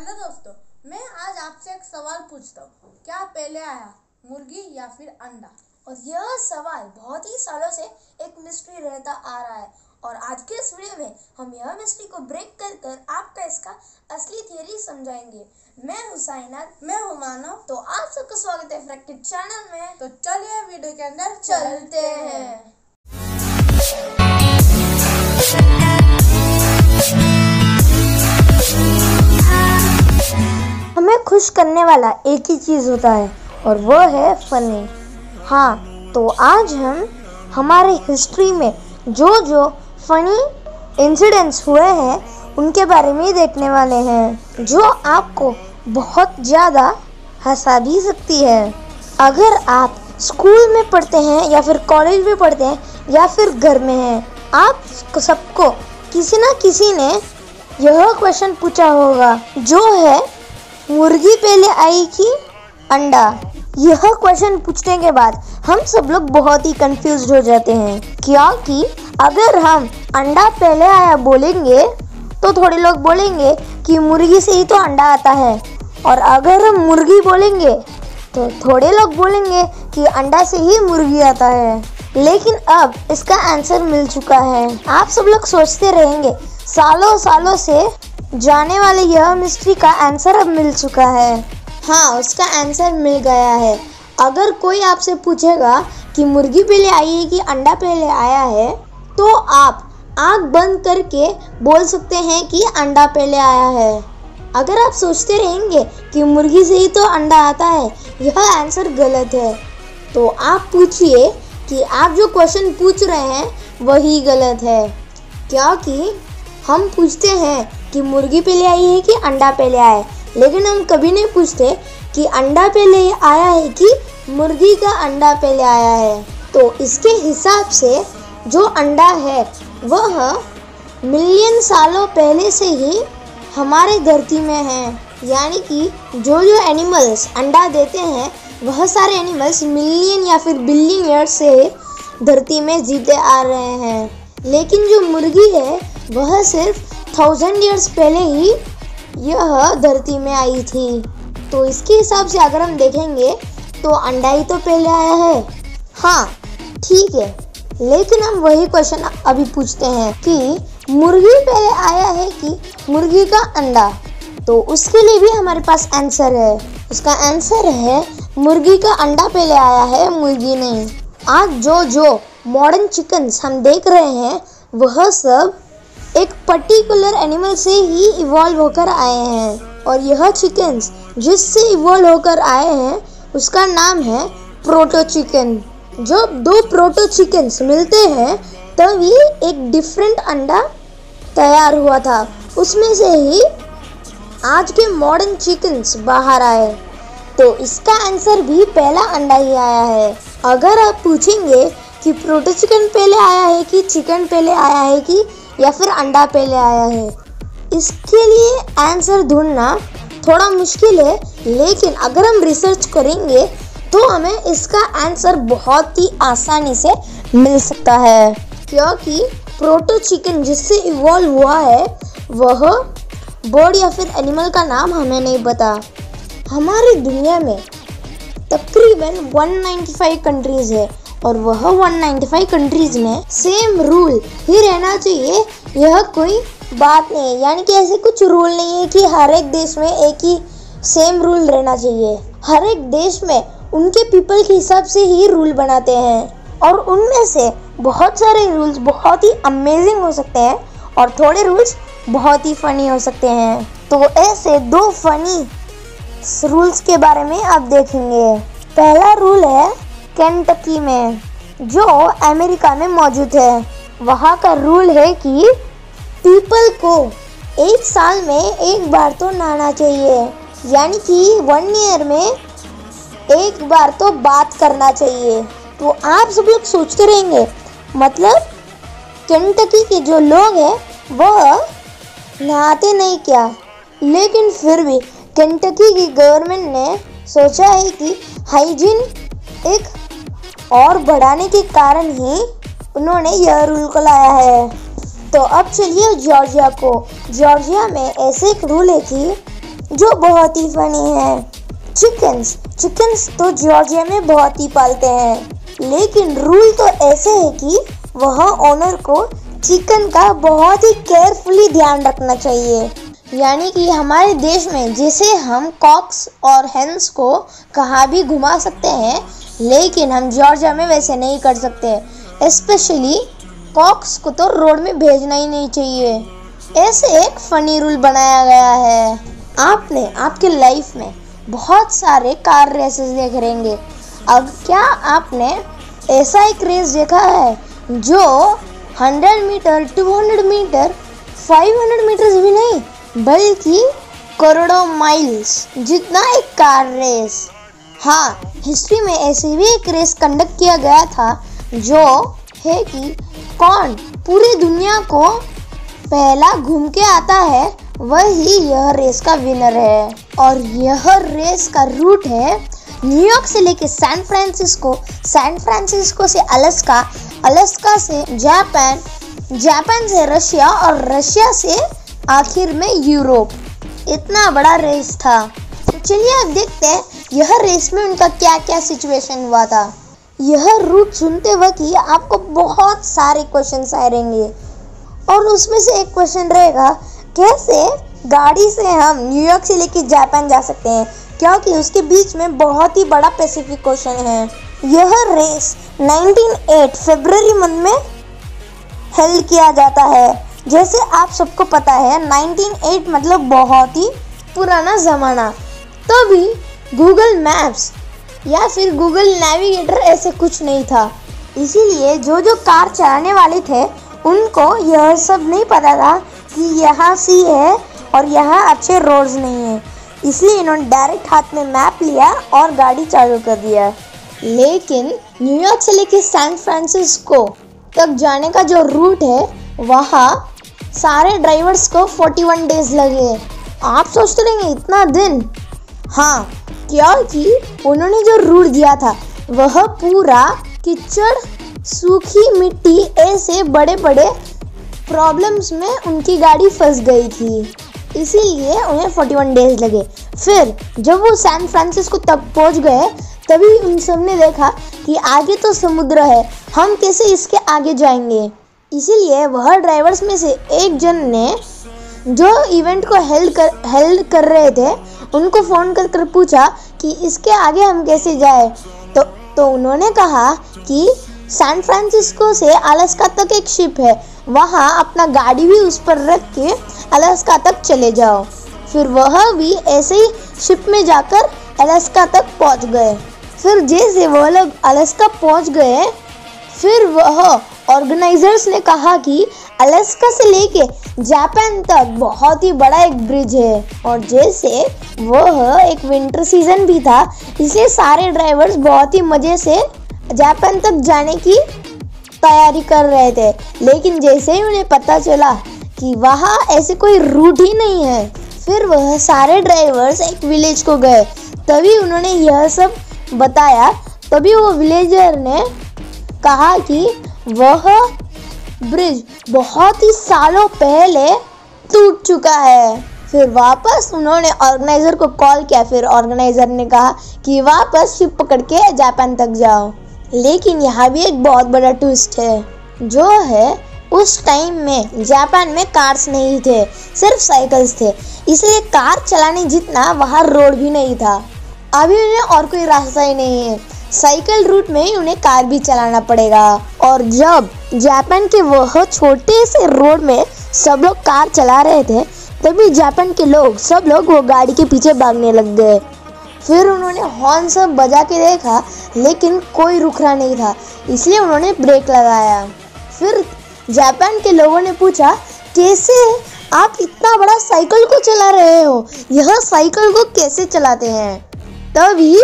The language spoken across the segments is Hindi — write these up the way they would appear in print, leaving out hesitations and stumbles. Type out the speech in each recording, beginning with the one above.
हेलो दोस्तों, मैं आज आपसे एक सवाल पूछता हूँ। क्या पहले आया, मुर्गी या फिर अंडा? और यह सवाल बहुत ही सालों से एक मिस्ट्री रहता आ रहा है और आज के इस वीडियो में हम यह मिस्ट्री को ब्रेक कर आपका इसका असली थियरी समझाएंगे। मैं हूँ साइनाथ। मैं हूँ मानव। तो आप सबका स्वागत है फैक्ट चैनल में। तो चलिए वीडियो के अंदर चलते हैं। हमें खुश करने वाला एक ही चीज़ होता है और वो है फनी। हाँ, तो आज हम हमारे हिस्ट्री में जो फनी इंसिडेंट्स हुए हैं उनके बारे में देखने वाले हैं, जो आपको बहुत ज़्यादा हंसा भी सकती है। अगर आप स्कूल में पढ़ते हैं या फिर कॉलेज में पढ़ते हैं या फिर घर में हैं, आप सबको किसी ना किसी ने यह क्वेश्चन पूछा होगा, जो है मुर्गी पहले आई कि अंडा। यह क्वेश्चन पूछने के बाद हम सब लोग बहुत ही कंफ्यूज्ड हो जाते हैं, क्योंकि अगर हम अंडा पहले आया बोलेंगे तो थोड़े लोग बोलेंगे कि मुर्गी से ही तो अंडा आता है, और अगर हम मुर्गी बोलेंगे तो थोड़े लोग बोलेंगे कि अंडा से ही मुर्गी आता है। लेकिन अब इसका आंसर मिल चुका है। आप सब लोग सोचते रहेंगे, सालों से जाने वाले यह मिस्ट्री का आंसर अब मिल चुका है। हाँ, उसका आंसर मिल गया है। अगर कोई आपसे पूछेगा कि मुर्गी पहले आई है कि अंडा पहले आया है, तो आप आँख बंद करके बोल सकते हैं कि अंडा पहले आया है। अगर आप सोचते रहेंगे कि मुर्गी से ही तो अंडा आता है, यह आंसर गलत है। तो आप पूछिए कि आप जो क्वेश्चन पूछ रहे हैं वही गलत है, क्योंकि हम पूछते हैं कि मुर्गी पहले आई है कि अंडा पहले आया है, लेकिन हम कभी नहीं पूछते कि अंडा पहले आया है कि मुर्गी का अंडा पहले आया है। तो इसके हिसाब से जो अंडा है वह मिलियन सालों पहले से ही हमारे धरती में है, यानी कि जो एनिमल्स अंडा देते हैं वह सारे एनिमल्स मिलियन या फिर बिलियन ईयर से धरती में जीते आ रहे हैं। लेकिन जो मुर्गी है वह सिर्फ 1000 ईयर्स पहले ही यह धरती में आई थी। तो इसके हिसाब से अगर हम देखेंगे तो अंडा ही तो पहले आया है। हाँ ठीक है, लेकिन हम वही क्वेश्चन अभी पूछते हैं कि मुर्गी पहले आया है कि मुर्गी का अंडा। तो उसके लिए भी हमारे पास आंसर है। उसका आंसर है मुर्गी का अंडा पहले आया है, मुर्गी नहीं। आज जो मॉडर्न चिकन्स हम देख रहे हैं वह सब एक पर्टिकुलर एनिमल से ही इवॉल्व होकर आए हैं, और यह चिकन्स जिससे इवॉल्व होकर आए हैं उसका नाम है प्रोटो चिकन। जब दो प्रोटो चिकन्स मिलते हैं तभी एक डिफरेंट अंडा तैयार हुआ था, उसमें से ही आज के मॉडर्न चिकन्स बाहर आए। तो इसका आंसर भी पहला अंडा ही आया है। अगर आप पूछेंगे कि प्रोटो चिकन पहले आया है कि चिकन पहले आया है कि या फिर अंडा पहले आया है, इसके लिए आंसर ढूंढना थोड़ा मुश्किल है, लेकिन अगर हम रिसर्च करेंगे तो हमें इसका आंसर बहुत ही आसानी से मिल सकता है, क्योंकि प्रोटो चिकन जिससे इवॉल्व हुआ है वह बर्ड या फिर एनिमल का नाम हमें नहीं पता। हमारी दुनिया में तकरीबन 195 कंट्रीज़ है, और वह 195 कंट्रीज़ में सेम रूल ही रहना चाहिए, यह कोई बात नहीं है। यानी कि ऐसे कुछ रूल नहीं है कि हर एक देश में एक ही सेम रूल रहना चाहिए। हर एक देश में उनके पीपल के हिसाब से ही रूल बनाते हैं, और उनमें से बहुत सारे रूल्स बहुत ही अमेजिंग हो सकते हैं और थोड़े रूल्स बहुत ही फनी हो सकते हैं। तो ऐसे दो फनी रूल्स के बारे में आप देखेंगे। पहला रूल है केंटकी में, जो अमेरिका में मौजूद है। वहाँ का रूल है कि पीपल को एक साल में एक बार तो नहाना चाहिए, यानी कि 1 ईयर में एक बार तो बात करना चाहिए। तो आप सब लोग सोचते रहेंगे, मतलब केंटकी के जो लोग हैं वह नहाते नहीं क्या? लेकिन फिर भी केंटकी की गवर्नमेंट ने सोचा है कि हाइजीन एक और बढ़ाने के कारण ही उन्होंने यह रूल को लाया है। तो अब चलिए जॉर्जिया में ऐसे एक रूल है कि जो बहुत ही फनी है। चिकन्स तो जॉर्जिया में बहुत ही पालते हैं, लेकिन रूल तो ऐसे है कि वहाँ ओनर को चिकन का बहुत ही केयरफुली ध्यान रखना चाहिए। यानी कि हमारे देश में जैसे हम कॉक्स और हेन्स को कहाँ भी घुमा सकते हैं, लेकिन हम जॉर्जिया में वैसे नहीं कर सकते। स्पेशली कॉक्स को तो रोड में भेजना ही नहीं चाहिए। ऐसे एक फनी रूल बनाया गया है। आपने आपके लाइफ में बहुत सारे कार रेसेस देखे रहेंगे। अब क्या आपने ऐसा एक रेस देखा है जो 100 मीटर, 200 मीटर, 500 मीटर्स भी नहीं बल्कि करोड़ों माइल्स जितना एक कार रेस। हाँ, हिस्ट्री में ऐसे भी एक रेस कंडक्ट किया गया था जो है कि कौन पूरी दुनिया को पहला घूम के आता है वही यह रेस का विनर है। और यह रेस का रूट है न्यूयॉर्क से लेके सैन फ्रांसिस्को, सैन फ्रांसिस्को से अलास्का, अलास्का से जापान, जापान से रशिया और रशिया से आखिर में यूरोप। इतना बड़ा रेस था। तो चलिए अब देखते हैं यह रेस में उनका क्या क्या सिचुएशन हुआ था। यह रूट सुनते वक्त ही आपको बहुत सारे क्वेश्चंस आए रहेंगे और उसमें से एक क्वेश्चन रहेगा कैसे गाड़ी से हम न्यूयॉर्क से लेके जापान जा सकते हैं, क्योंकि उसके बीच में बहुत ही बड़ा पैसिफिक ओशन है। यह रेस 1908 फरवरी मंथ में हेल्ड किया जाता है। जैसे आप सबको पता है 1908 मतलब बहुत ही पुराना ज़माना। तभी गूगल मैप्स या फिर गूगल नेविगेटर ऐसे कुछ नहीं था, इसीलिए जो कार चलाने वाले थे उनको यह सब नहीं पता था कि यहाँ सी है और यहाँ अच्छे रोड्स नहीं है। इसलिए इन्होंने डायरेक्ट हाथ में मैप लिया और गाड़ी चालू कर दिया। लेकिन न्यूयॉर्क से लेके सैन फ्रांसिस्को तक जाने का जो रूट है वहाँ सारे ड्राइवर्स को 41 डेज लगे। आप सोचते रहेंगे इतना दिन? हाँ, क्योंकि उन्होंने जो रूट दिया था वह पूरा कीचड़, सूखी मिट्टी, ऐसे बड़े बड़े प्रॉब्लम्स में उनकी गाड़ी फंस गई थी, इसीलिए उन्हें 41 डेज लगे। फिर जब वो सैन फ्रांसिस्को तक पहुंच गए तभी उन सब ने देखा कि आगे तो समुद्र है, हम कैसे इसके आगे जाएंगे। इसीलिए वह ड्राइवर्स में से एक जन ने जो इवेंट को हेल्ड कर रहे थे उनको फ़ोन कर पूछा कि इसके आगे हम कैसे जाए। तो उन्होंने कहा कि सैन फ्रांसिस्को से अलास्का तक एक शिप है, वहाँ अपना गाड़ी भी उस पर रख के अलास्का तक चले जाओ। फिर वह भी ऐसे ही शिप में जाकर अलास्का तक पहुँच गए। फिर जैसे वह लोग अलास्का पहुँच गए फिर वह ऑर्गेनाइजर्स ने कहा कि अलास्का से लेके जापान तक बहुत ही बड़ा एक ब्रिज है, और जैसे वह एक विंटर सीजन भी था इसलिए सारे ड्राइवर्स बहुत ही मज़े से जापान तक जाने की तैयारी कर रहे थे। लेकिन जैसे ही उन्हें पता चला कि वहाँ ऐसे कोई रूट ही नहीं है, फिर वह सारे ड्राइवर्स एक विलेज को गए। तभी उन्होंने यह सब बताया। तभी वो विलेजर ने कहा कि वह ब्रिज बहुत ही सालों पहले टूट चुका है। फिर वापस उन्होंने ऑर्गेनाइज़र को कॉल किया। फिर ऑर्गेनाइज़र ने कहा कि वापस शिप पकड़ के जापान तक जाओ। लेकिन यहाँ भी एक बहुत बड़ा ट्विस्ट है, जो है उस टाइम में जापान में कार्स नहीं थे, सिर्फ साइकिल्स थे, इसलिए कार चलाने जितना वहाँ रोड भी नहीं था। अभी उन्हें और कोई रास्ता ही नहीं है, साइकिल रूट में ही उन्हें कार भी चलाना पड़ेगा। और जब जापान के वह छोटे से रोड में सब लोग कार चला रहे थे तभी जापान के लोग सब लोग वो गाड़ी के पीछे भागने लग गए। फिर उन्होंने हॉर्न सब बजा के देखा लेकिन कोई रुक रहा नहीं था, इसलिए उन्होंने ब्रेक लगाया। फिर जापान के लोगों ने पूछा कैसे आप इतना बड़ा साइकिल को चला रहे हो, यह साइकिल को कैसे चलाते हैं। तभी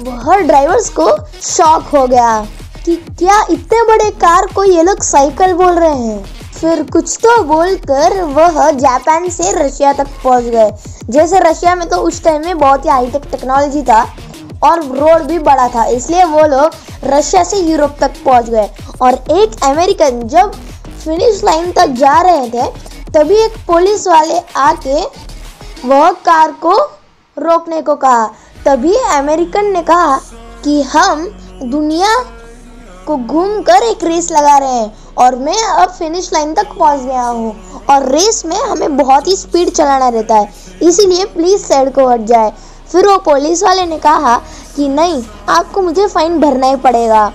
वह ड्राइवर्स को शॉक हो गया कि क्या इतने बड़े कार को ये लोग साइकिल बोल रहे हैं। फिर कुछ तो बोलकर वह जापान से रशिया तक पहुंच गए। जैसे रशिया में तो उस टाइम में बहुत ही हाईटेक टेक्नोलॉजी था और रोड भी बड़ा था, इसलिए वो लोग रशिया से यूरोप तक पहुंच गए। और एक अमेरिकन जब फिनिश लाइन तक जा रहे थे तभी एक पुलिस वाले आके वह कार को रोकने को कहा। तभी अमेरिकन ने कहा कि हम दुनिया को घूमकर एक रेस लगा रहे हैं और मैं अब फिनिश लाइन तक पहुंच गया हूं और रेस में हमें बहुत ही स्पीड चलाना रहता है, इसीलिए प्लीज़ साइड को हट जाए। फिर वो पुलिस वाले ने कहा कि नहीं, आपको मुझे फाइन भरना ही पड़ेगा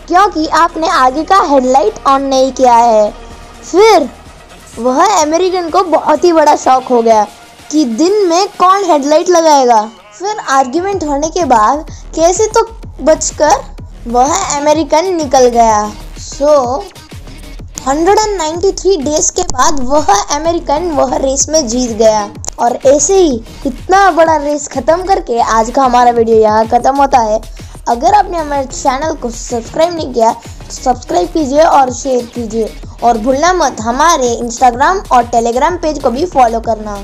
क्योंकि आपने आगे का हेडलाइट ऑन नहीं किया है। फिर वह अमेरिकन को बहुत ही बड़ा शौक हो गया कि दिन में कौन हेडलाइट लगाएगा। फिर आर्ग्यूमेंट होने के बाद कैसे तो बचकर वह अमेरिकन निकल गया। 193 डेज के बाद वह अमेरिकन वह रेस में जीत गया। और ऐसे ही इतना बड़ा रेस ख़त्म करके आज का हमारा वीडियो यहाँ ख़त्म होता है। अगर आपने हमारे चैनल को सब्सक्राइब नहीं किया तो सब्सक्राइब कीजिए और शेयर कीजिए और भूलना मत हमारे इंस्टाग्राम और टेलीग्राम पेज को भी फॉलो करना।